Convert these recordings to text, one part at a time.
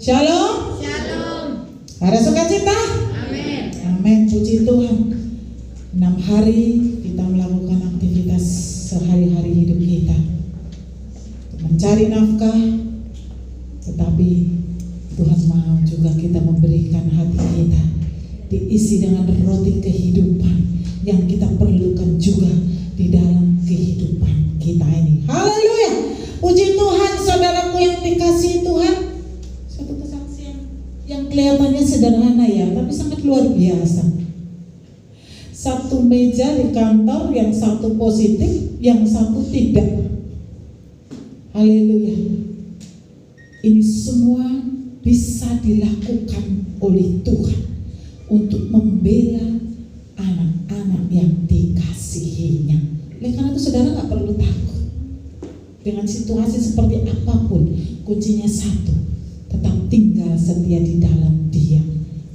Shalom. Shalom. Ada sukacita? Amin. Amin. Puji Tuhan. 6 hari kita melakukan aktivitas sehari-hari hidup kita, mencari nafkah, tetapi Tuhan mau juga kita memberikan hati kita diisi dengan roti kehidupan yang kita perlukan juga di dalam kehidupan kita ini. Haleluya. Puji Tuhan, saudaraku yang dikasihi Tuhan. Satu kesaksian yang kelihatannya sederhana ya, tapi sangat luar biasa. Satu meja di kantor, yang satu positif, yang satu tidak. Haleluya. Ini semua bisa dilakukan oleh Tuhan untuk membela anak-anak yang dikasihinya. Oleh karena itu saudara gak perlu takut. Dengan situasi seperti apapun, kuncinya satu, tetap tinggal setia di dalam Dia.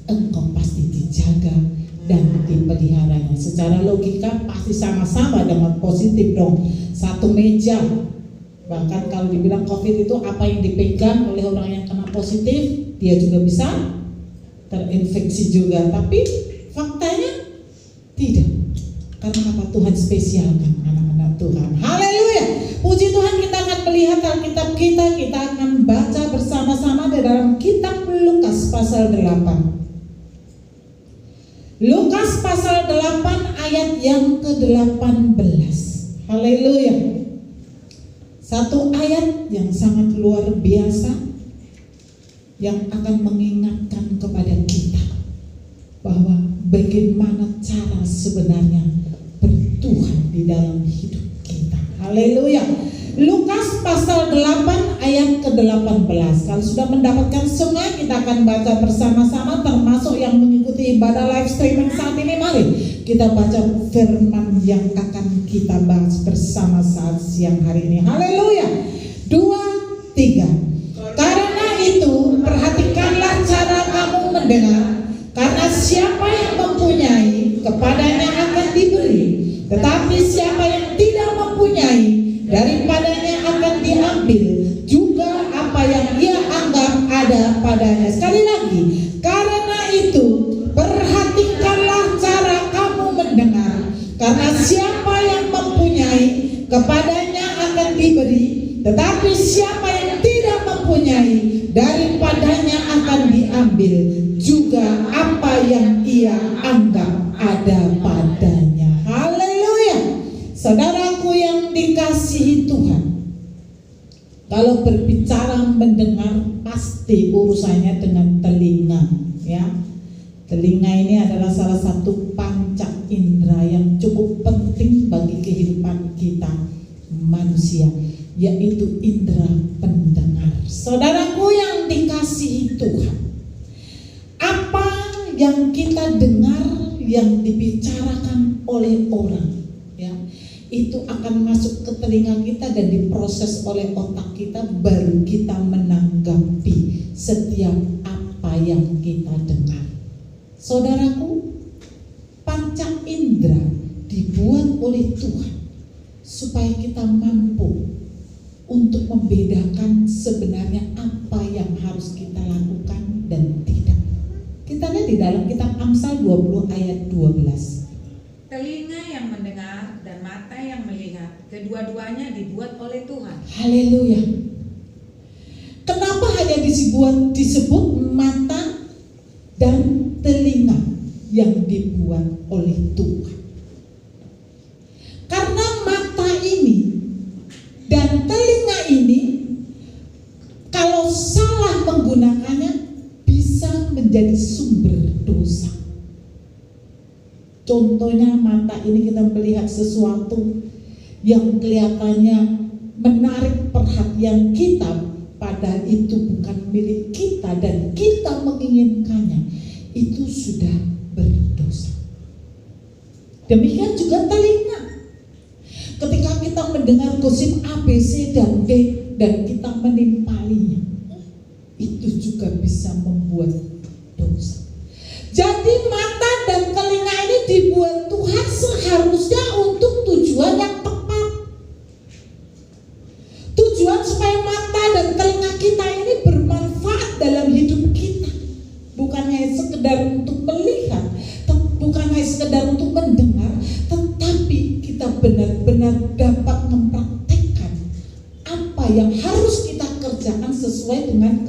Engkau pasti dijaga dan dipeliharanya. Secara logika pasti sama-sama dengan positif dong. Satu meja. Bahkan kalau dibilang COVID itu apa yang dipegang oleh orang yang kena positif, dia juga bisa terinfeksi juga. Tapi faktanya tidak. Karena apa? Tuhan spesialkan anak-anak Tuhan. Haleluya. Puji Tuhan, kita akan melihat Alkitab kita akan baca bersama-sama di dalam kitab Lukas pasal 8. Lukas pasal 8 ayat yang ke-18. Haleluya. Satu ayat yang sangat luar biasa yang akan mengingatkan kepada kita bahwa bagaimana cara sebenarnya bertuhan di dalam hidup kita. Haleluya. Lukas pasal 8 ayat ke-18. Kalau sudah mendapatkan semua, kita akan baca bersama-sama, termasuk yang mengikuti ibadah live streaming saat ini. Mari kita baca firman yang akan kita bahas bersama saat siang hari ini. Haleluya. 2, 3. Karena itu perhatikanlah cara kamu mendengar, karena siapa yang mempunyai, kepadanya akan diberi, tetapi siapa yang tidak mempunyai, daripadanya akan diambil juga apa yang ia anggap ada padanya. Sekali lagi, karena itu perhatikanlah cara kamu mendengar, karena siapa yang mempunyai, kepadanya akan diberi, tetapi siapa yang tidak mempunyai, daripadanya akan diambil juga apa yang ia anggap ada padanya. Haleluya. Saudaraku yang dikasihi Tuhan, kalau berbicara mendengar pasti urusannya dengan telinga, ya. Telinga ini adalah salah satu panca indera yang cukup penting bagi kehidupan kita manusia, yaitu indera pendengar. Saudaraku yang dikasihi Tuhan, apa yang kita dengar yang dibicarakan oleh orang, ya, itu akan masuk ke telinga kita dan diproses oleh otak kita, baru kita menanggapi setiap apa yang kita dengar. Saudaraku, panca indera dibuat oleh Tuhan supaya kita mampu untuk membedakan sebenarnya apa yang harus kita lakukan dan tidak. Kita lihat di dalam kitab Amsal 20 ayat 12. Telinga yang mendengar dan mata yang melihat, kedua-duanya dibuat oleh Tuhan. Haleluya. Kenapa hanya disebut mata dan telinga yang dibuat oleh Tuhan? Karena mata ini dan telinga ini, kalau salah menggunakannya, bisa menjadi sumber dosa. Contohnya, mata ini kita melihat sesuatu yang kelihatannya menarik perhatian kita, padahal itu bukan milik kita dan kita menginginkannya, itu sudah berdosa. Demikian juga telinga. Ketika kita mendengar gosip A, B, C, dan D dan kita menimpalinya, itu juga bisa membuat dosa. Jadi mata dan telinga ini dibuat Tuhan seharusnya untuk tujuan yang tepat. Tujuan supaya mata dan telinga kita ini bermanfaat dalam hidup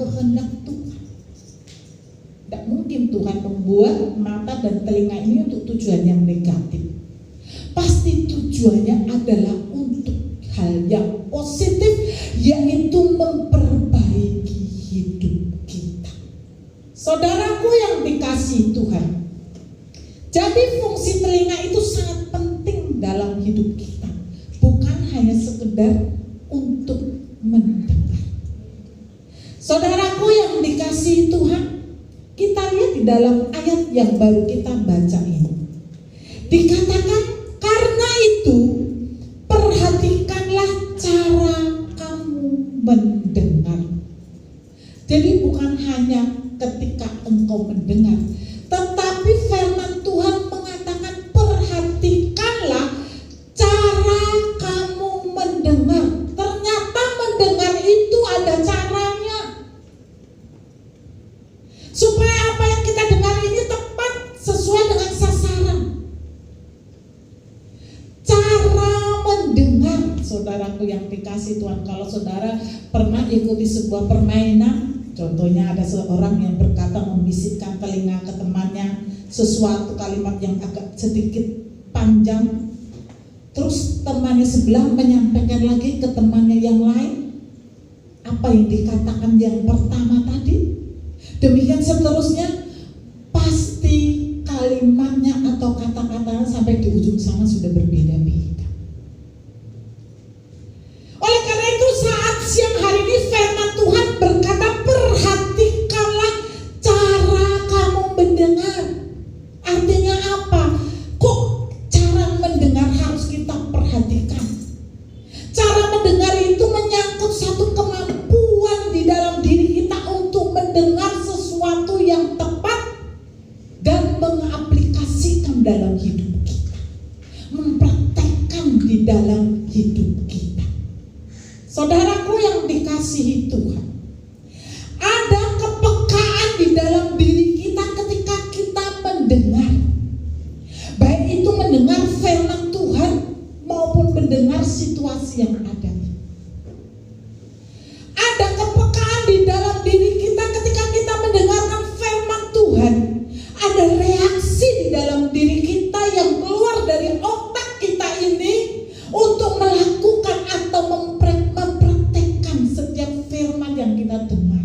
kehendak Tuhan. Tidak mungkin Tuhan membuat mata dan telinga ini untuk tujuan yang negatif. Pasti tujuannya adalah untuk hal yang positif, yaitu memperbaiki hidup kita. Saudaraku yang dikasihi Tuhan, jadi fungsi telinga itu sangat penting dalam hidup kita, bukan hanya sekedar untuk mendengar. Saudaraku yang dikasihi Tuhan, kita lihat di dalam ayat yang baru kita baca ini, dikatakan karena itu perhatikanlah cara kamu mendengar. Jadi bukan hanya ketika engkau mendengar, tetapi firman Tuhan mengatakan perhatikanlah cara kamu mendengar. Ternyata mendengar itu ada caranya, supaya apa yang kita dengar ini tepat sesuai dengan sasaran. Cara mendengar, saudaraku yang dikasihi Tuhan, kalau saudara pernah ikuti sebuah permainan, contohnya ada seorang yang berkata membisikkan telinga ke temannya sesuatu kalimat yang agak sedikit panjang, terus temannya sebelah menyampaikan lagi ke temannya yang lain apa yang dikatakan yang pertama tadi. Demikian seterusnya, pasti kalimatnya atau kata-katanya sampai di ujung sana sudah berbeda-beda. Oleh karena itu saat siang hari ini firman Tuhan berkata perhatikanlah cara kamu mendengar. Artinya apa? Kok cara mendengar harus kita perhatikan? Cara mendengar itu menyangkut satu kemampuan di dalam diri kita untuk mendengar sesuatu yang tepat dan mengaplikasikan dalam hidup kita, mempraktekkan di dalam hidup kita. Saudaraku yang dikasihi Tuhan, ada kepekaan di dalam diri kita ketika kita mendengar, baik itu mendengar firman Tuhan maupun mendengar situasi yang ada. Ada kepekaan di dalam diri kita ketika kita mendengarkan firman Tuhan. Ada reaksi di dalam diri kita yang keluar dari otak kita ini untuk melakukan atau mempraktekkan setiap firman yang kita dengar.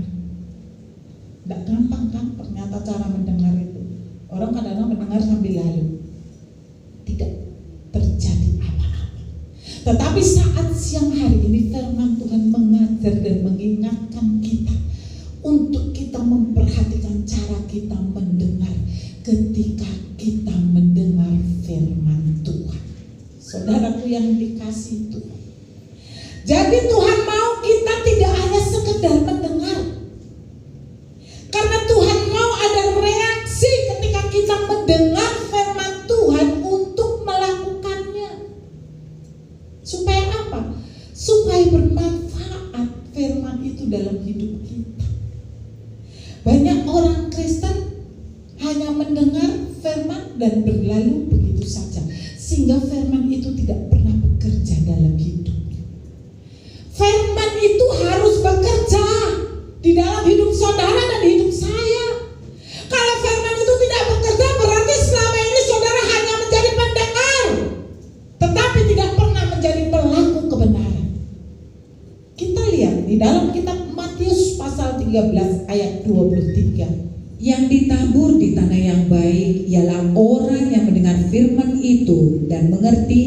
Tidak gampang kan ternyata cara mendengar itu. Orang kadang-kadang mendengar sambil lalu, tidak terjadi apa-apa. Tetapi saat siang hari ini firman Tuhan mengajar dan mengingatkan kita untuk kita memperhatikan cara kita mendengar ketika kita mendengar firman Tuhan. Saudaraku yang dikasihi Tuhan, jadi Tuhan mau kita tidak hanya sekedar mendengar, karena Tuhan mau ada reaksi ketika kita mendengar firman Tuhan untuk melakukannya. Supaya apa? Supaya bermanfaat firman itu dalam hidup kita. Banyak orang Kristen hanya mendengar firman dan berlalu begitu saja, sehingga firman itu tidak pernah bekerja dalam hidupnya. Firman itu harus bekerja di dalam hidup saudara dan hidup saya. Kalau firman itu tidak bekerja, berarti selama ini saudara hanya menjadi pendengar, tetapi tidak pernah menjadi pelaku kebenaran. Kita lihat di dalam kitab Matius pasal 13 ayat 23. Yang ditabur di tanah yang baik ialah orang yang mendengar firman itu dan mengerti,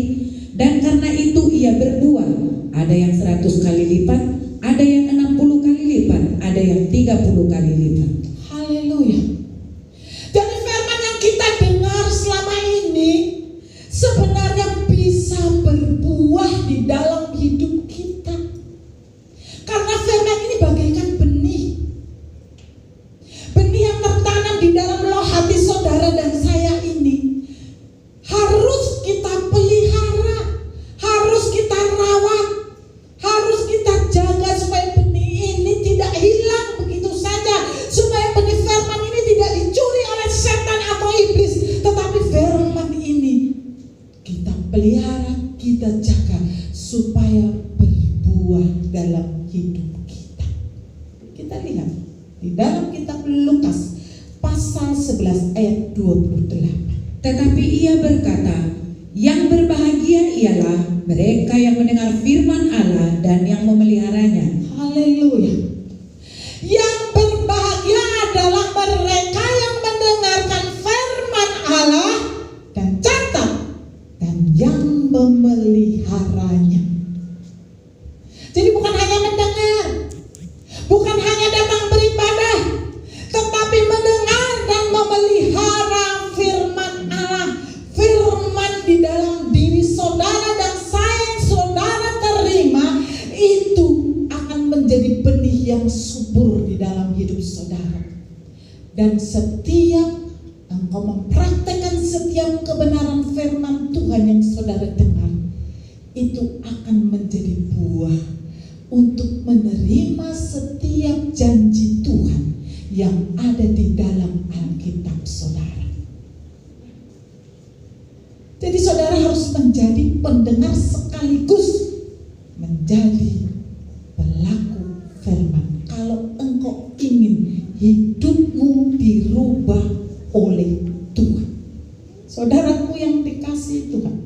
dan karena itu ia berbuah. Ada yang 100 kali lipat, ada yang 60 kali lipat, ada yang 30 kali lipat. Haleluya. Jadi firman yang kita dengar selama ini sebenarnya bisa berbuah di dalam hidup kita. Karena firman ini bagaikan benih. Benih yang tertanam di dalam loh hati saudara dan saya ini harus kita pelihara, harus kita rawat, harus kita jaga supaya benih ini tidak hilang begitu saja, supaya benih firman ini tidak dicuri oleh setan atau iblis, tetapi firman ini kita pelihara, kita jaga supaya berbuah dalam hidup kita. Kita lihat Di dalam kitab Lukas pasal 11 ayat 28. Tetapi ia berkata, yang berbahagia ialah mereka yang mendengar firman Allah dan yang memeliharanya. Haleluya. Yang berbahagia adalah mereka yang mendengarkan firman Allah dan catat, dan yang memeliharanya. Jadi bukan hanya mendengar, bukan hanya datang beribadah, tetapi mendengar dan memelihara firman Allah. Firman di dalam diri saudara dan saya yang saudara terima itu akan menjadi benih yang subur di dalam hidup saudara. Dan setiap engkau mempraktekkan setiap kebenaran firman Tuhan yang saudara dengar, itu akan menjadi buah untuk menerima setiap janji Tuhan yang ada di dalam Alkitab saudara. Jadi saudara harus menjadi pendengar sekaligus menjadi pelaku firman. Kalau engkau ingin hidupmu dirubah oleh Tuhan, saudaraku yang dikasihi Tuhan,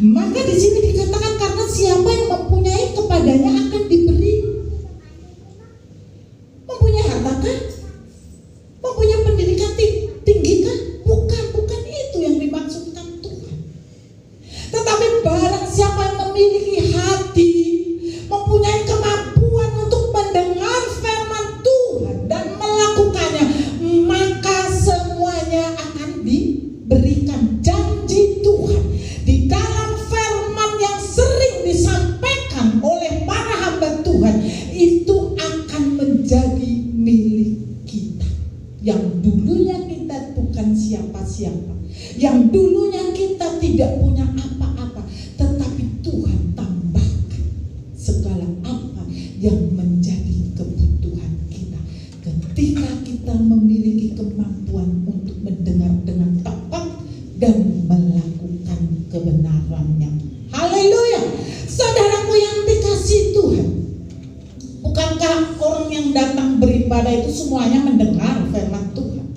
maka di sini dikatakan karena siapa yang mempunyai kepadanya akan diberi. Mempunyai harta kah? Mempunyai pendidikan tinggi kah? Bukan itu yang dimaksudkan Tuhan. Tetapi barang siapa yang memiliki hati, mempunyai kemampuan untuk mendengar firman Tuhan dan melakukannya, maka semuanya akan diberikan. Janji Tuhan di dalam firman yang sering disampaikan oleh para hamba Tuhan itu akan menjadi milik kita. Yang dulunya kita bukan siapa-siapa, yang dulunya kita tidak punya apa-apa, tetapi Tuhan tambahkan segala apa yang menjadi kebutuhan kita ketika kita memiliki kemampuan untuk mendengar dengan tepat dan melakukan kebenarannya. Haleluya. Saudaraku yang dikasihi Tuhan, bukankah orang yang datang beribadah itu semuanya mendengar firman Tuhan?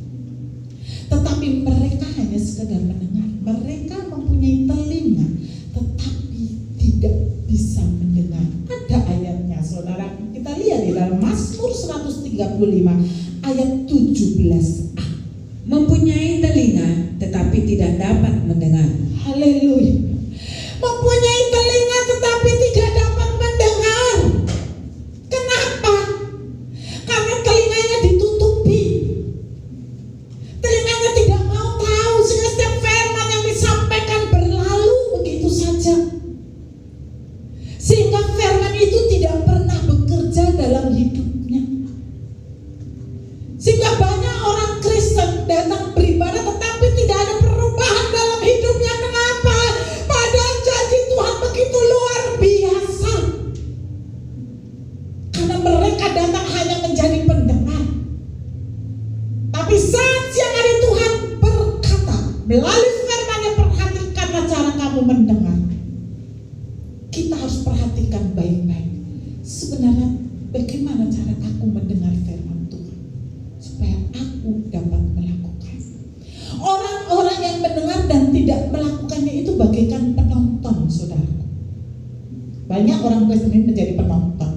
Tetapi mereka hanya sekedar mendengar. Mereka mempunyai telinga tetapi tidak bisa mendengar. Ada ayatnya saudara, kita lihat di dalam Mazmur 135 ayat 17a. Mempunyai telinga tetapi tidak dapat mendengar. Haleluya. Mempunyai telinga tetapi tidak dapat mendengar. Kenapa? Karena telinganya ditutupi. Telinganya tidak mau tahu, sehingga setiap firman yang disampaikan berlalu begitu saja. Sehingga firman itu tidak pernah bekerja dalam hidupnya. Sehingga banyak orang Kristen datang beribadah tetapi tidak ada perubahan dalam hidupnya. Kenapa? Padahal janji Tuhan begitu luar biasa. Karena mereka datang hanya menjadi pendengar. Tapi saat siang hari Tuhan berkata melalui firman-Nya, perhatikanlah cara kamu mendengar. Kita harus perhatikan baik-baik. Sebenarnya bagaimana cara aku mendengar firman Tuhan supaya aku dapat melakukan. Orang-orang yang mendengar dan tidak melakukannya itu bagaikan penonton, saudara. Banyak orang Kristen ini menjadi penonton.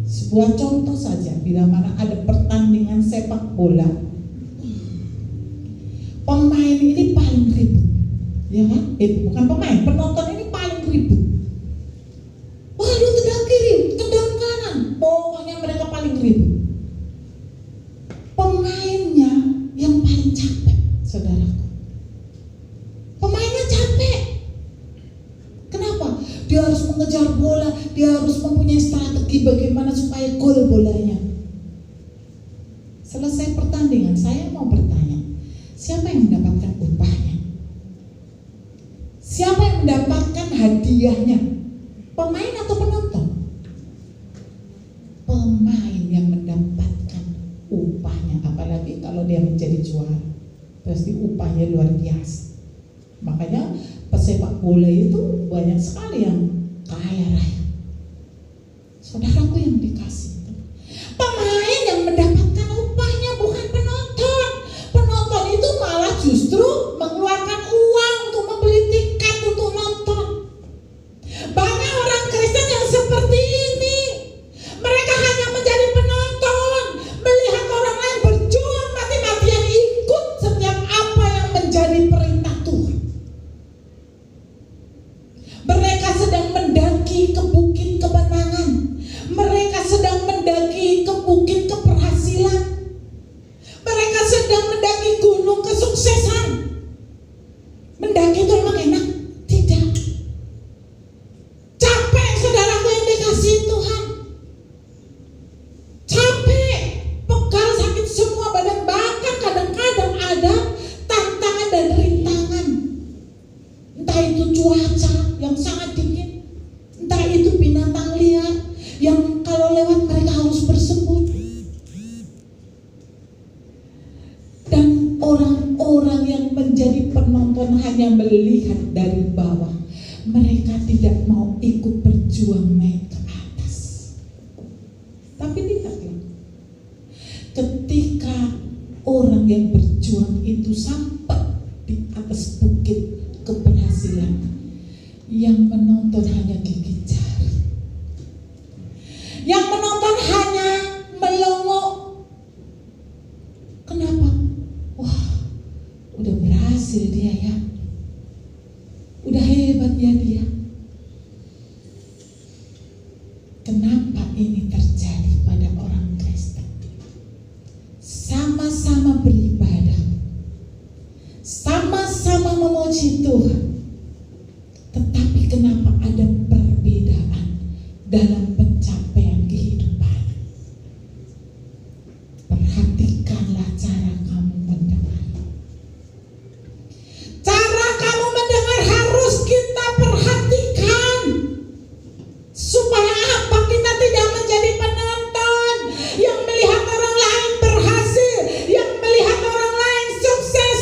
Sebuah contoh saja, bila mana ada pertandingan sepak bola, pemain ini paling ribut, ya kan? Bukan pemain, penonton ini paling ribut. Waduh, tendang kiri, tendang kanan, pokoknya mereka paling ribut. Pemainnya yang paling capek, saudaraku. Pemainnya capek. Kenapa? Dia harus mengejar bola, dia harus mempunyai strategi bagaimana supaya gol bolanya. Selesai pertandingan, saya mau bertanya, siapa yang mendapatkan upahnya? Siapa yang mendapatkan hadiahnya? Pemain atau penonton? Pemain yang mendapatkan upahnya, apalagi kalau dia menjadi juara, pasti upahnya luar biasa. Makanya pesepak bola itu banyak sekali yang kaya raya. Saudaraku yang dikasih, pemain orang-orang yang menjadi penonton hanya melihat dari bawah. Mereka tidak mau ikut berjuang naik ke atas. Tapi lihatlah, ketika orang yang berjuang itu sampai di atas bukit keberhasilan, yang menonton hanya gigit jari. Yang menonton hanya melongo. Kenapa? Wah, udah berhasil dia ya. Udah hebat ya dia. Kenapa ini terjadi pada orang Kristen? Sama-sama beribadah, sama-sama memuji Tuhan, tetapi kenapa ada perbedaan dalam pencapaian kehidupan? Perhatikanlah cara kamu mendengar. Cara kamu mendengar harus kita perhatikan. Supaya apa? Kita tidak menjadi penonton yang melihat orang lain berhasil, yang melihat orang lain sukses,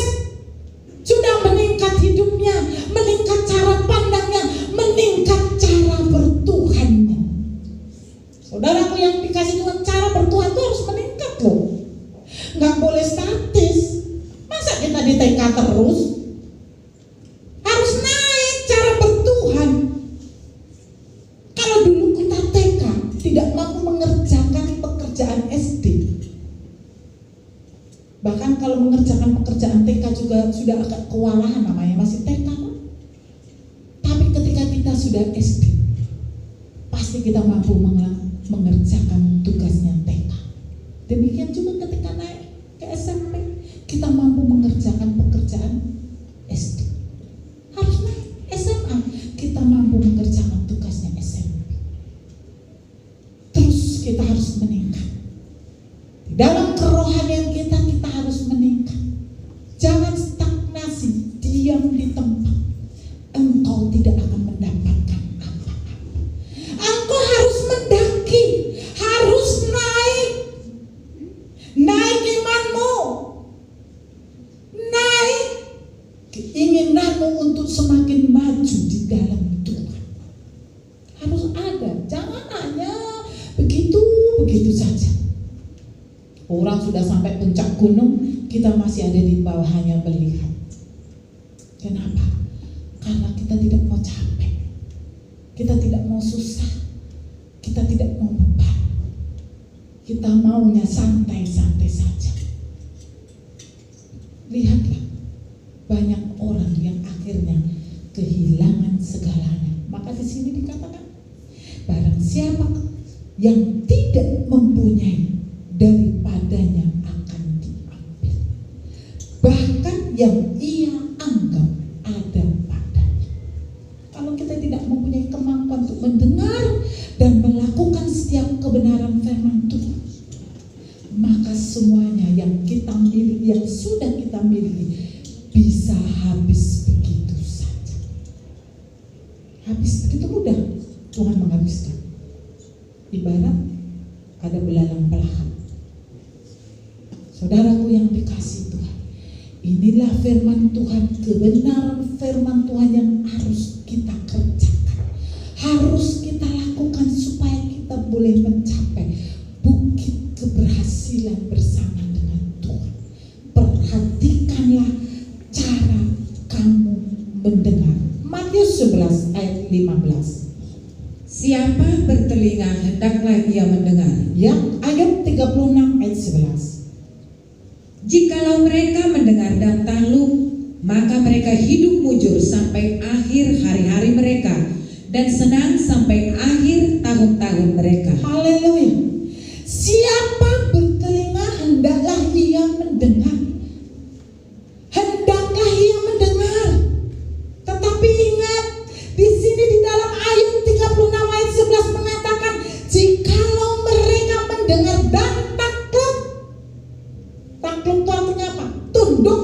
sudah meningkat hidupnya, meningkat cara pandangnya, meningkat cara bertuhannya. Saudaraku yang dikasih Tuhan, cara bertuhan itu harus meningkat loh. Nggak boleh statis. Masa kita di TK terus? Harus naik cara bertuhan. Kalau dulu kita TK tidak mampu mengerjakan pekerjaan SD, bahkan kalau mengerjakan pekerjaan TK juga sudah agak kewalahan namanya, masih TK. Tapi ketika kita sudah SD, pasti kita mampu mengerjakan tugasnya TK. Demikian juga ketika naik ke SMP, kita mampu mengerjakan pekerjaan SD. Harus naik SMA, kita mampu mengerjakan tugasnya SMP. Terus kita harus meningkat. Di dalam kerohanian kita harus meningkat. Jangan stagnasi, diam di tempat. Engkau tidak akan mendapatkan apa-apa. Engkau harus mendaki, harus naik. Naik imanmu, naik keinginanmu untuk semakin maju di dalam Tuhan. Harus ada, jangan hanya begitu saja. Orang sudah sampai puncak gunung, kita masih ada di bawah hanya melihat. Kenapa? Karena kita tidak mau capek, kita tidak mau susah, kita tidak mau beban. Kita maunya santai-santai saja. Lihatlah, banyak orang yang akhirnya kehilangan segalanya. Maka di sini dikatakan, barang siapa yang tidak mempunyai, daripadanya akan diambil. Bahkan yang ia anggap ada padanya. Kalau kita tidak mempunyai kemampuan untuk mendengar dan melakukan setiap kebenaran firman Tuhan, maka semuanya yang kita miliki, yang sudah kita miliki, bisa habis begitu saja. Habis begitu mudah Tuhan menghabiskan. Ibarat ada belalang pelahap. Saudaraku yang dikasihi Tuhan, inilah firman Tuhan, kebenaran firman Tuhan yang harus kita kerjakan, harus kita lakukan supaya kita boleh mencapai bukit keberhasilan bersama dengan Tuhan. Perhatikanlah cara kamu mendengar. Matius 11 ayat 15. Siapa bertelinga hendaklah ia mendengar. Ya, ayat 36 ayat 11. Jikalau mereka mendengar dan takluk, maka mereka hidup mujur sampai akhir hari-hari mereka, dan senang sampai akhir tahun-tahun mereka. Haleluya. Siapa bertelinga hendaklah ia mendengar. Hendaklah ia mendengar. Tetapi ingat, di sini di dalam ayat 36 ayat 11 mengatakan, jikalau mereka mendengar dan takluk. Takluk itu artinya apa? Tunduk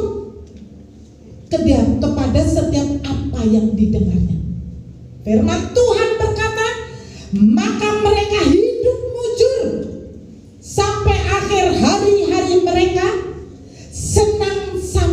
kepada setiap apa yang didengarnya. Firman Tuhan berkata, maka mereka hidup mujur sampai akhir hari-hari mereka, senang sampai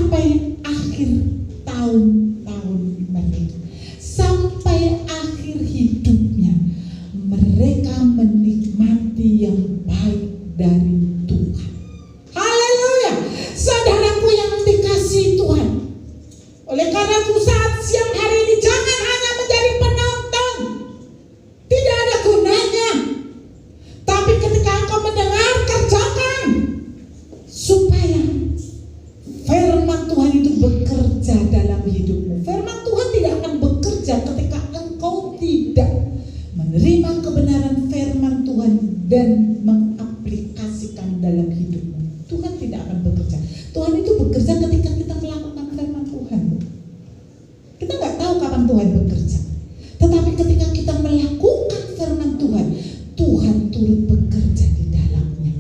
bekerja ketika kita melakukan firman Tuhan. Kita nggak tahu kapan Tuhan bekerja. Tetapi ketika kita melakukan firman Tuhan, Tuhan turut bekerja di dalamnya.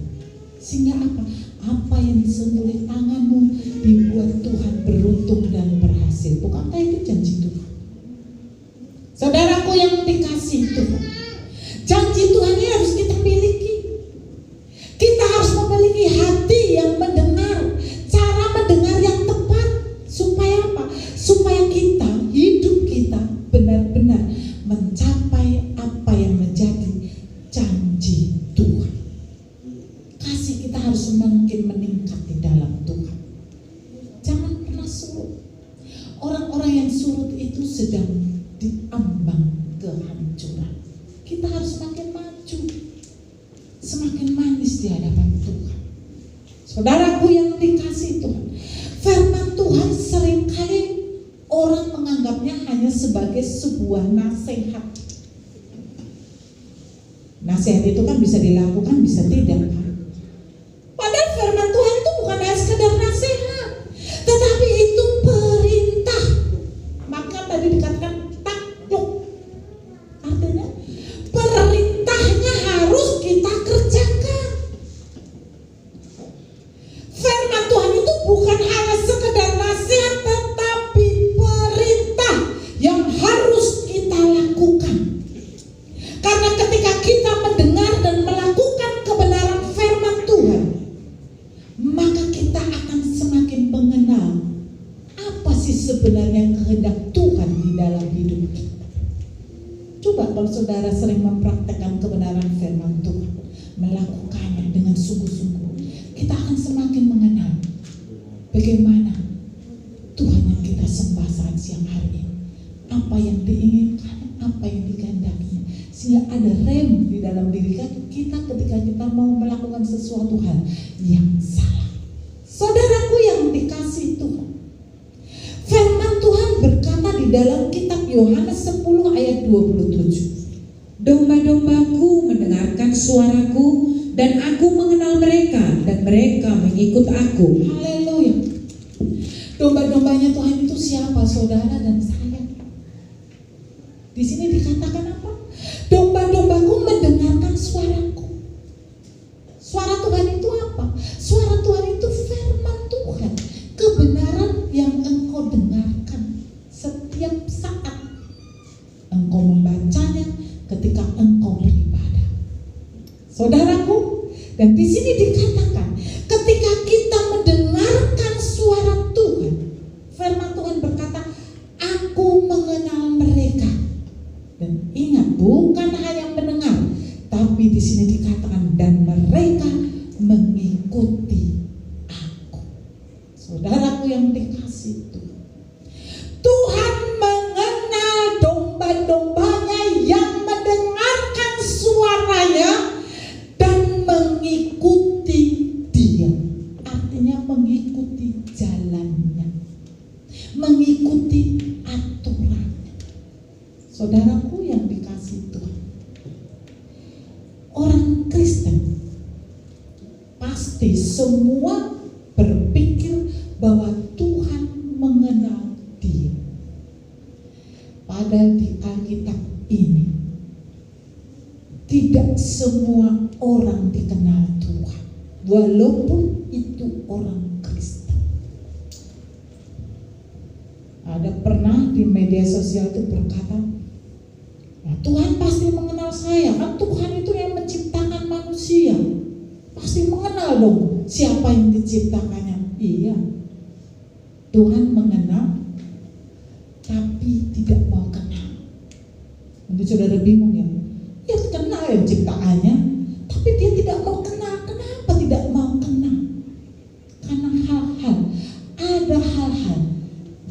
Sehingga apa? Apa yang disentuh oleh tanganmu dibuat Tuhan beruntung dan berhasil. Bukankah itu janji Tuhan? Saudaraku yang dikasihi Tuhan, janji Tuhan ini harus kita miliki. Kita harus memiliki hati yang mendengar, cara mendengar yang tepat. Supaya apa? Supaya kita, hidup kita benar-benar mencapai apa yang menjadi janji Tuhan. Kasih kita harus semakin meningkat di dalam Tuhan. Jangan pernah surut. Orang-orang yang surut itu sedang diambang kehancuran. Kita harus semakin maju, semakin manis di hadapan Tuhan. Saudaraku yang dikasihi Tuhan, firman Tuhan seringkali orang menganggapnya hanya sebagai sebuah nasihat. Nasihat itu kan bisa dilakukan, bisa tidak. Padahal firman Tuhan itu bukan hanya sekedar nasihat, tetapi itu perintah. Maka tadi dikatakan takluk. Artinya perintahnya harus kita kerjakan. Firman Tuhan itu bukan hanya sekedar nasihat, tetapi perintah yang harus kita lakukan. Karena ketika kita mendengar dan melakukan kebenaran firman Tuhan, maka kita akan semakin mengenal apa sih sebenarnya kehendak Tuhan di dalam hidup kita. Coba kalau saudara sering mempraktekkan kebenaran firman Tuhan, melakukannya dengan sungguh-sungguh, kita akan semakin mengenal bagaimana Tuhan yang kita sembah saat siang hari ini, apa yang diinginkan, apa yang dikehendakinya, sehingga ada rem di dalam diri kita ketika kita mau melakukan sesuatu hal yang salah. Saudaraku yang dikasihi Tuhan, firman Tuhan berkata di dalam kitab Yohanes 10 ayat 27, domba-dombaku mendengarkan suaraku, dan aku mengenal mereka, dan mereka mengikut aku. Haleluya. Domba-dombanya Tuhan itu siapa, saudara dan saya? Di sini dikatakan apa? Domba-dombaku mendengarkan suaraku. Suara Tuhan itu apa? Suara Tuhan itu firman Tuhan, kebenaran yang engkau dengarkan setiap saat engkau membacanya, ketika engkau beribadah. Saudaraku, dan di sini dikatakan ketika kita mendengarkan suara Tuhan, firman Tuhan berkata, aku mengenal mereka. Dan ingat, bukan hanya mendengar, tapi di sini dikatakan dan mereka mengikuti aku. Saudaraku yang dikasihi Tuhan, Tuhan mengenal domba-dombanya yang mendengarkan suaranya dan mengikuti dia. Artinya mengikuti jalannya, mengikuti aturannya. Saudaraku yang dikasihi Tuhan, orang Kristen pasti semua berpikir bahwa Tuhan mengenal dia. Padahal di Alkitab ini tidak semua orang dikenal Tuhan, walaupun itu orang Kristen. Ada pernah di media sosial itu berkata, Tuhan pasti mengenal saya, kan Tuhan itu yang menciptakan manusia, pasti mengenal dong siapa yang diciptakannya. Iya, Tuhan mengenal, tapi tidak mau kenal. Mungkin saudara bingung ya, ya kenal yang ciptaannya, tapi dia tidak mau kenal. Kenapa tidak mau kenal? Karena ada hal-hal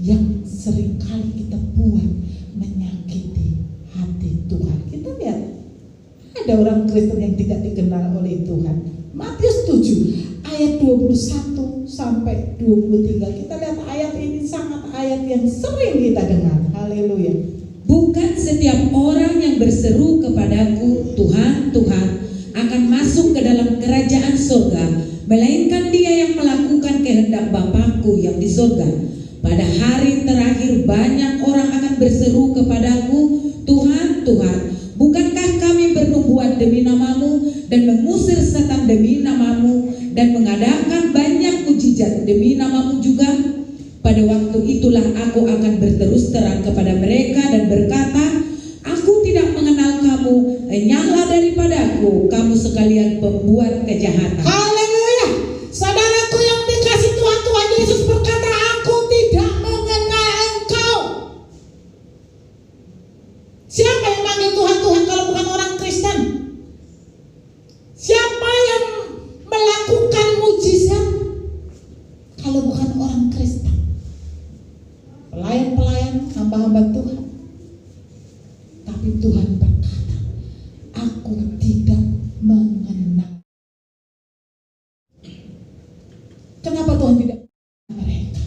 yang seringkali kita buat menyakiti hati Tuhan. Kita lihat ada orang Kristen yang tidak dikenal oleh Tuhan. Matius 7 ayat 21 sampai 23. Kita lihat ayat ini sangat ayat yang sering kita dengar. Haleluya. Bukan setiap orang yang berseru kepadaku, Tuhan, Tuhan, akan masuk ke dalam kerajaan surga, melainkan dia yang melakukan kehendak Bapakku yang di surga. Pada hari terakhir banyak orang akan berseru kepadaku, Tuhan, Tuhan, bukankah kami bernubuat demi namamu dan mengusir setan demi namamu dan mengadakan banyak mujizat demi namamu juga? Pada waktu itulah aku akan berterus terang kepada mereka dan berkata, aku tidak mengenal kamu, enyahlah daripadaku, kamu sekalian pembuat kejahatan. Haleluya. Saudaraku yang dikasih Tuhan, Tuhan Yesus berkata, aku tidak mengenal engkau. Siapa yang manggil Tuhan Tuhan kalau bukan orang Kristen? Siapa yang melakukan mujizat kalau bukan orang Kristen? Pelayan-pelayan, hamba-hamba Tuhan. Tapi Tuhan berkata, aku tidak mengenal. Kenapa Tuhan tidak mengenal mereka?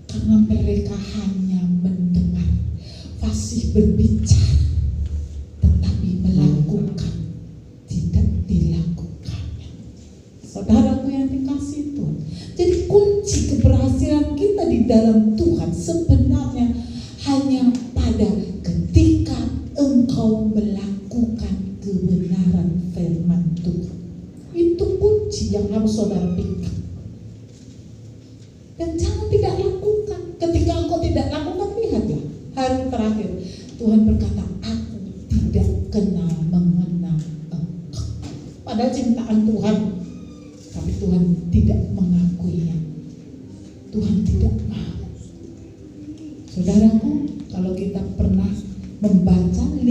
Karena mereka hanya mendengar, fasih berbicara, tetapi melakukan tidak dilakukannya. Saudaraku yang dikasih Tuhan, jadi kunci keberhasilan kita di dalam Tuhan sebenarnya hanya pada ketika engkau melakukan kebenaran firman Tuhan. Itu kunci yang harus saudara pegang. Dan jangan tidak lakukan. Ketika engkau tidak lakukan, lihatlah hari terakhir Tuhan berkata, aku tidak kenal mengenal engkau. Padahal cintaan Tuhan, tapi Tuhan tidak mengakuinya. Tuhan tidak mau. Saudaraku, kalau kita pernah membaca 5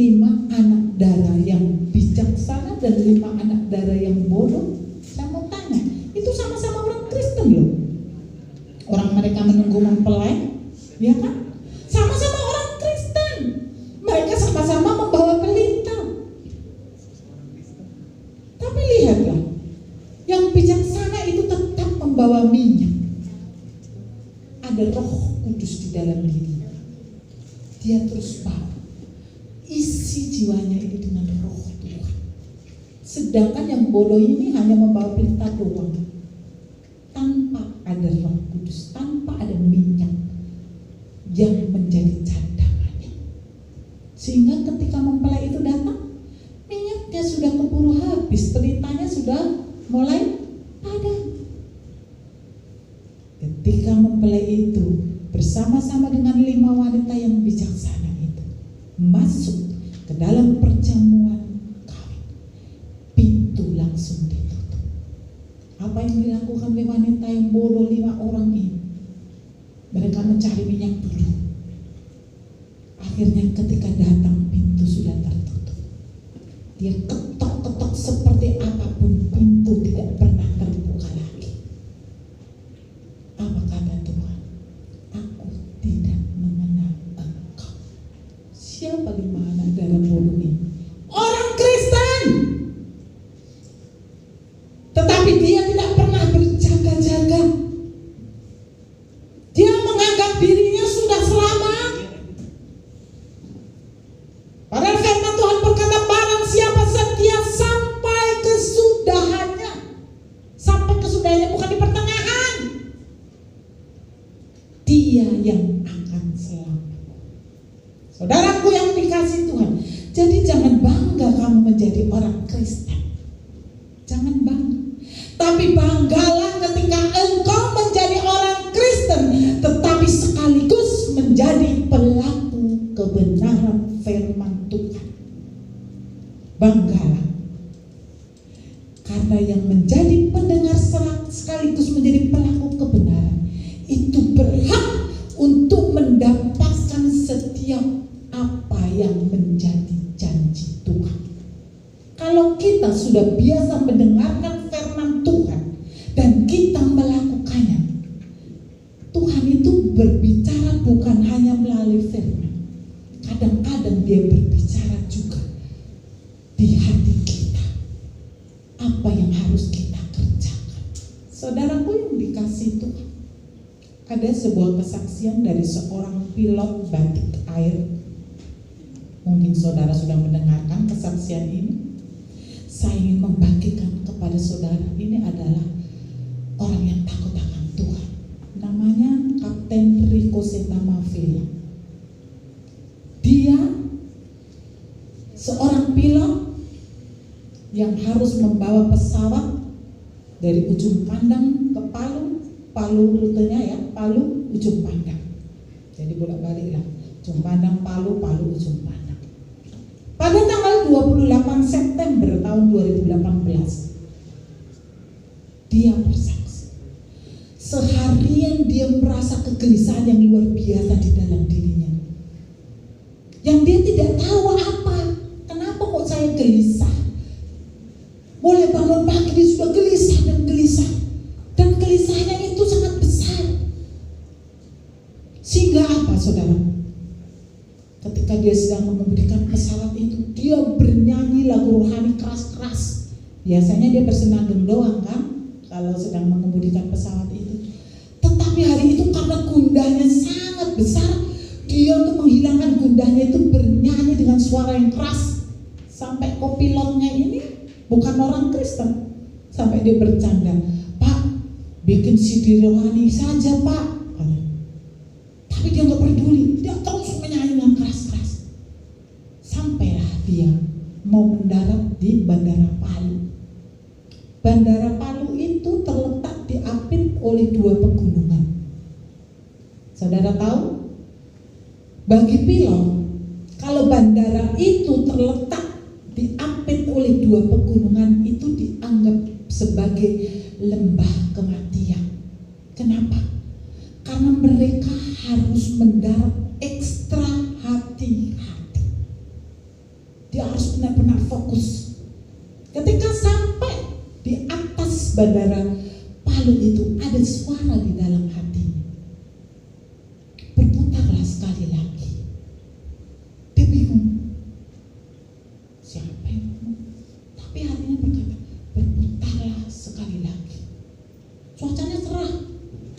anak darah yang bijaksana dan 5 anak darah yang bodoh, saya mau tanya, itu sama-sama orang Kristen loh. Orang mereka menunggu mempelai, ya kan? Sama-sama orang Kristen. Mereka sama-sama membawa pelita. Tapi lihatlah, yang bijaksana itu tetap membawa minyak. Ada Roh Kudus di dalam dirinya. Dia terus bawa, isi jiwanya ini dengan Roh Tuhan. Sedangkan yang bodoh ini hanya membawa pelita doang, tanpa ada Roh Kudus, tanpa ada minyak yang menjadi cadangannya. Sehingga ketika mempelai itu datang, minyaknya sudah keburu habis, pelitanya sudah mulai padam. Ketika mempelai itu bersama-sama dengan 5 wanita yang bijaksana itu masuk ke dalam perjamuan kawin, pintu langsung ditutup. Apa yang dilakukan oleh wanita yang bodoh 5 orang ini? Mereka mencari minyak dulu. Akhirnya ketika datang, pintu sudah tertutup. Dia ketok-ketok seperti apapun, pintu tidak pernah terbuka lagi. Apa kata Tuhan? Aku tidak mengenal engkau. Siapa 5 anak darah bodoh ini? Orang Kristen. Tetapi dia tidak pernah berjaga-jaga. Dia menganggap dirinya sudah selamat. Padahal firman Tuhan berkata, barang siapa setia sampai kesudahannya. Sampai kesudahannya, bukan di pertengahan. Dia yang akan selamat. Saudaraku yang dikasih Tuhan, jadi jangan bangga kamu menjadi orang Kristen. Jangan bangga. Tapi banggalah ketika engkau menjadi orang Kristen, tetapi sekaligus menjadi pelaku kebenaran firman Tuhan. Banggalah. Karena yang menjadi pendengar sekaligus menjadi pelaku kebenaran itu berhak untuk mendapatkan setiap apa yang menjadi janji Tuhan. Kalau kita sudah biasa mendengarkan firman Tuhan dan kita melakukannya, Tuhan itu berbicara bukan hanya melalui firman. Kadang-kadang dia berbicara juga di hati kita. Apa yang harus kita kerjakan? Saudaraku yang dikasih Tuhan, ada sebuah kesaksian dari seorang pilot batik air. Mungkin saudara sudah mendengarkan kesaksian ini. Saya ingin membagikan kepada saudara, ini adalah orang yang takut Jose Tamavila. Dia seorang pilot yang harus membawa pesawat dari ujung pandang ke Palu rutenya ya, Palu ujung pandang. Jadi bolak-balik lah, ujung pandang Palu ujung pandang. Pada tanggal 28 September tahun 2018, dia bersaksi. Seharian dia merasa kegelisahan yang luar biasa di dalam dirinya. Yang dia tidak tahu apa, kenapa kok saya gelisah. Mulai bangun pagi dia sudah gelisah dan gelisah. Dan gelisahnya itu sangat besar. Sehingga apa saudara? Ketika dia sedang mengemudikan pesawat itu, dia bernyanyi lagu rohani keras-keras. Biasanya dia bersenandung doang kan, kalau sedang mengemudikan pesawat itu. Tetapi hari itu karena gundahnya sangat besar, dia untuk menghilangkan gundahnya itu bernyanyi dengan suara yang keras. Sampai kopilotnya ini bukan orang Kristen, sampai dia bercanda, "Pak, bikin CD rohani saja Pak." Tapi dia nggak peduli, dia terus menyanyi dengan keras-keras. Sampailah dia mau mendarat di Bandara Palu. Bandara Palu itu terletak diapit oleh 2 pegunungan. Saudara tahu? Bagi pilot, kalau bandara itu terletak diapit oleh 2 pegunungan, itu dianggap sebagai lembah kematian. Kenapa? Karena mereka harus mendarat ekstra hati-hati. Dia harus benar-benar fokus. Ketika sampai di atas bandara Palu itu, ada suara di dalam hatinya. Berputarlah sekali lagi. Dia bingung. Siapa yang ngomong? Tapi hatinya berkata, berputarlah sekali lagi. Cuacanya cerah,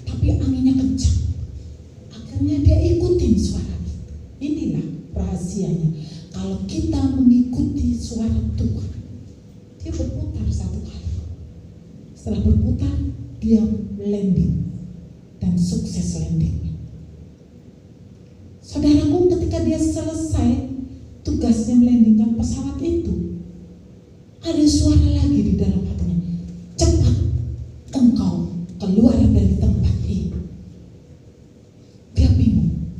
tapi anginnya kencang. Akhirnya dia ikutin suara itu. Inilah rahasianya. Kalau kita mengikuti suara Tuhan, dia berputar 1 kali. Setelah berputar, dia landing dan sukses landingnya. Saudaraku, ketika dia selesai tugasnya melandingkan pesawat itu, ada suara lagi di dalam hatinya, "Cepat engkau keluar dari tempat ini." Dia bingung.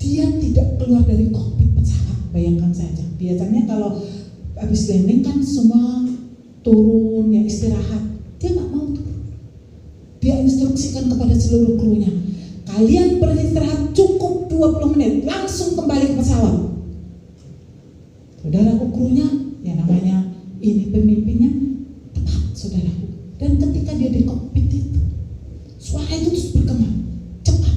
Dia tidak keluar dari kokpit pesawat. Bayangkan saja, biasanya kalau habis landing kan semua turun, ya istirahat. Dia nggak mau turun. Dia instruksikan kepada seluruh krunya, "Kalian beristirahat cukup 20 menit, langsung kembali ke pesawat." Saudaraku, krunya, ya namanya ini pemimpinnya, tepat saudaraku. Dan ketika dia di kokpit itu, suara itu terus bergema, "Cepat,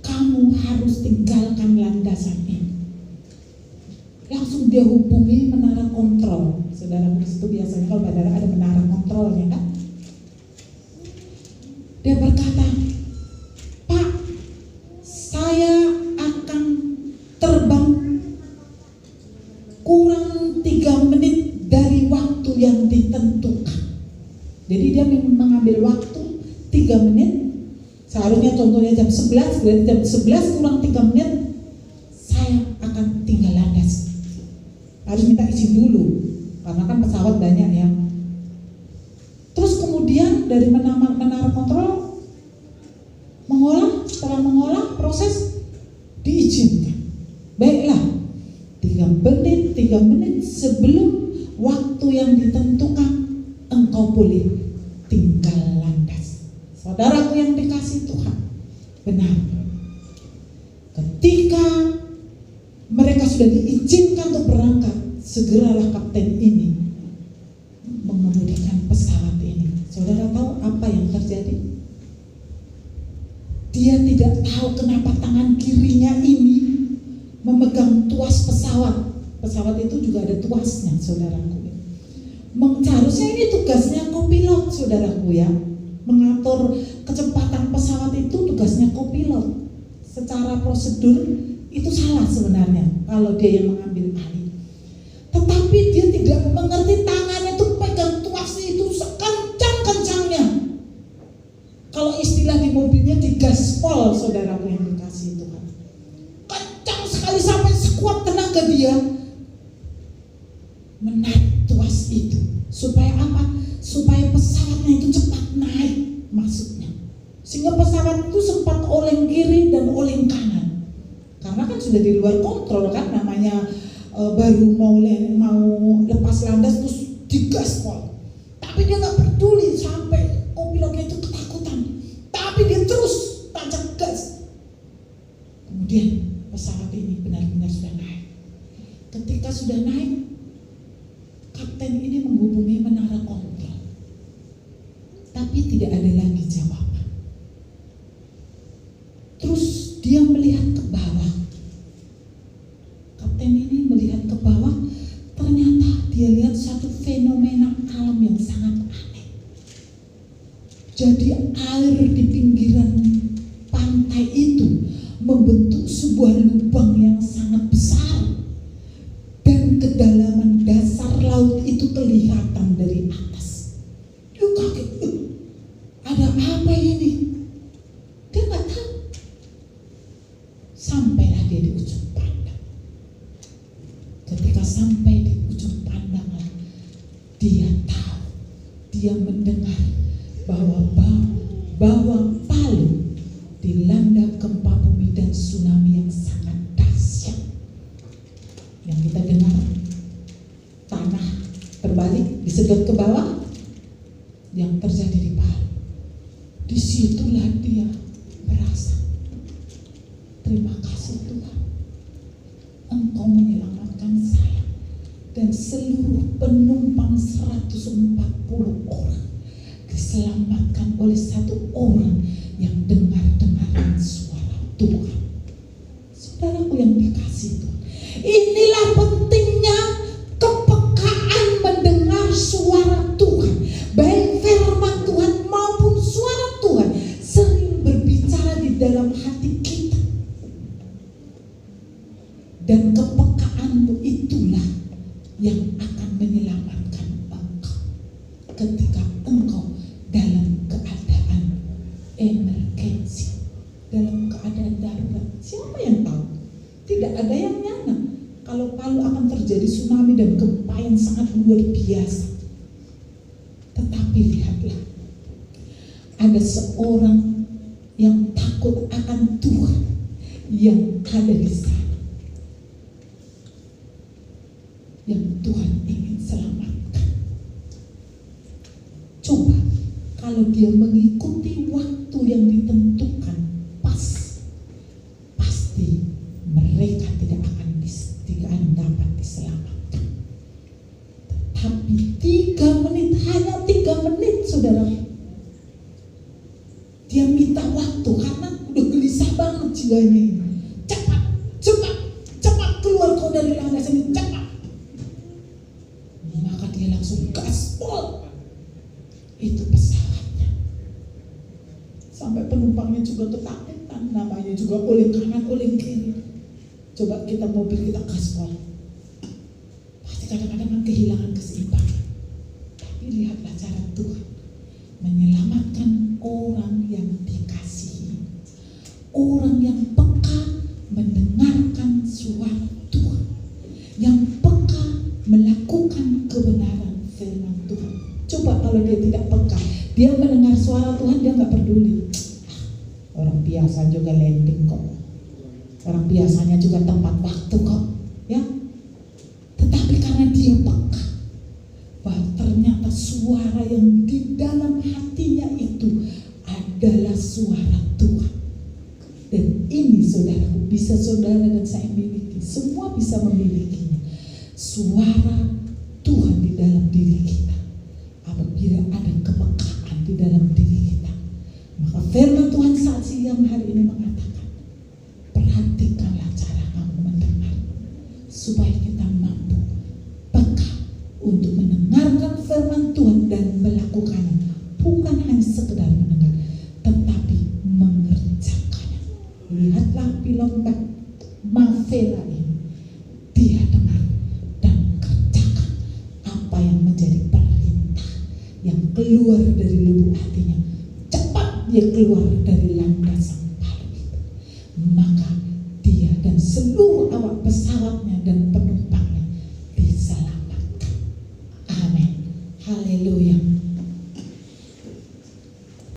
kamu harus tinggalkan landasan ini." Langsung dia hubungi menara kontrol. Saudaraku, itu biasanya kalau bandara ada menara kontrolnya kan. Dia berkata, "Pak, saya akan terbang kurang 3 menit dari waktu yang ditentukan." Jadi dia mengambil waktu 3 menit. Seharusnya contohnya jam 11, berarti jam 11 kurang 3 menit saya akan tinggal landas. Harus minta izin dulu, karena kan pesawat banyak ya. Terus kemudian dari menara kontrol setelah mengolah proses diizinkan. Baiklah, 3 menit sebelum waktu yang ditentukan, engkau boleh tinggal landas. Saudaraku yang dikasihi Tuhan, benar. Ketika mereka sudah diizinkan untuk berangkat, segeralah kapten ini mengemudikan pesawat ini. Saudara tahu apa yang terjadi? Dia tidak tahu kenapa tangan kirinya ini memegang tuas pesawat. Pesawat itu juga ada tuasnya, saudaraku. Seharusnya ini tugasnya kopilot, saudaraku ya. Mengatur kecepatan pesawat itu tugasnya kopilot. Secara prosedur itu salah sebenarnya kalau dia yang mengambil alih. Tetapi dia tidak mengerti tangannya itu pegang tuasnya itu sekencang-kencangnya. Kalau istilah di mobilnya saudaraku yang dikasihi Tuhan. Kencang sekali sampai sekuat tenaga dia menaik tuas itu. Supaya apa? Supaya pesawatnya itu cepat naik maksudnya. Sehingga pesawat itu sempat oleng kiri dan oleng kanan. Karena kan sudah di luar kontrol kan, namanya baru mau lepas landas terus digaspol. Tapi dia nggak peduli sampai kopilotnya itu ketakutan. Tapi dia terus tancap gas. Kemudian pesawat ini benar-benar sudah naik. Ketika sudah naik, kapten ini menghubungi menara kontrol. Tapi tidak ada lagi jawaban. Terus dia melihat ke bawah. Kapten ini melihat ke bawah, ternyata dia lihat satu fenomena alam yang sangat aneh. Jadi air di pinggiran pantai itu membentuk sebuah lubang yang sangat besar. Dan kedalaman dasar laut itu kelihatan dari atas. Dia kaget, ada apa ini? Dia nggak tahu. Sampailah dia di ujung pandang. Ketika sampai di ujung pandang, dia tahu, dia mendengar bahwa Palu dilanda gempa bumi dan tsunami yang sangat dahsyat. Yang kita dengar, tanah terbalik, disedot ke bawah, yang terjadi di Palu. Disitulah dia merasa, terima kasih Tuhan, Engkau menyelamatkan saya dan seluruh penumpang 140 orang diselamatkan oleh satu orang yang dengar-dengaran suara Tuhan. Saudaraku yang dikasihi Tuhan, inilah pentingnya kepekaan mendengar suara Tuhan. Baik firman Tuhan maupun suara Tuhan sering berbicara di dalam hati kita. Dan kepekaanmu itulah yang akan menyelamatkan engkau ketika engkau dalam keadaan emergensi, dalam keadaan darurat. Siapa yang tahu? Tidak ada yang nyana kalau Palu akan terjadi tsunami dan gempa yang sangat luar biasa. Tetapi lihatlah, ada seorang yang takut akan Tuhan yang ada di sana, yang Tuhan ingin selamatkan. Coba kalau dia mengikuti waktu yang ditentukan pas, pasti mereka tidak akan dapat diselamatkan. Tapi 3 menit, hanya 3 menit saudara, dia minta waktu karena udah gelisah banget jiwanya ini. Cepat keluar kau dari landasan ini, cepat. Maka dia langsung gaspol itu pesawatnya. Sampai penumpangnya juga ketakutan, namanya juga oleh kanan oleh kiri. Coba kita mobil kita gaspol, pasti kadang-kadang kan kehilangan keseimbangan. Tapi lihatlah cara Tuhan menyelamatkan orang yang dikasihi, orang yang peka mendengarkan suara Tuhan, yang peka melakukan kebenaran firman Tuhan. Coba kalau dia tidak peka, dia mendengar suara Tuhan, dia nggak peduli. Orang biasa juga landing kok, orang biasanya juga tempat waktu kok, ya. Tetapi karena dia peka bahwa ternyata suara yang di dalam hatinya itu adalah suara Tuhan. Dan ini saudaraku, bisa saudara dan saya miliki, semua bisa memilikinya. Suara Tuhan di dalam diri kita. Apabila ada kepekaan di dalam diri kita, maka firman Tuhan saat siang hari ini mengatakan, perhatikanlah cara kamu mendengar, supaya kita mampu peka untuk mendengarkan firman Tuhan dan melakukannya. Bukan hanya sekedar mendengar, tetapi mengerjakannya. Lihatlah pilot Mavela ini, dia dengar dan kerjakan apa yang menjadi perintah yang keluar dari lubuk hatinya. Cepat dia keluar dari landasan Palu itu. maka dia dan seluruh awak pesawatnya dan penumpangnya diselamatkan. Amin. Haleluya.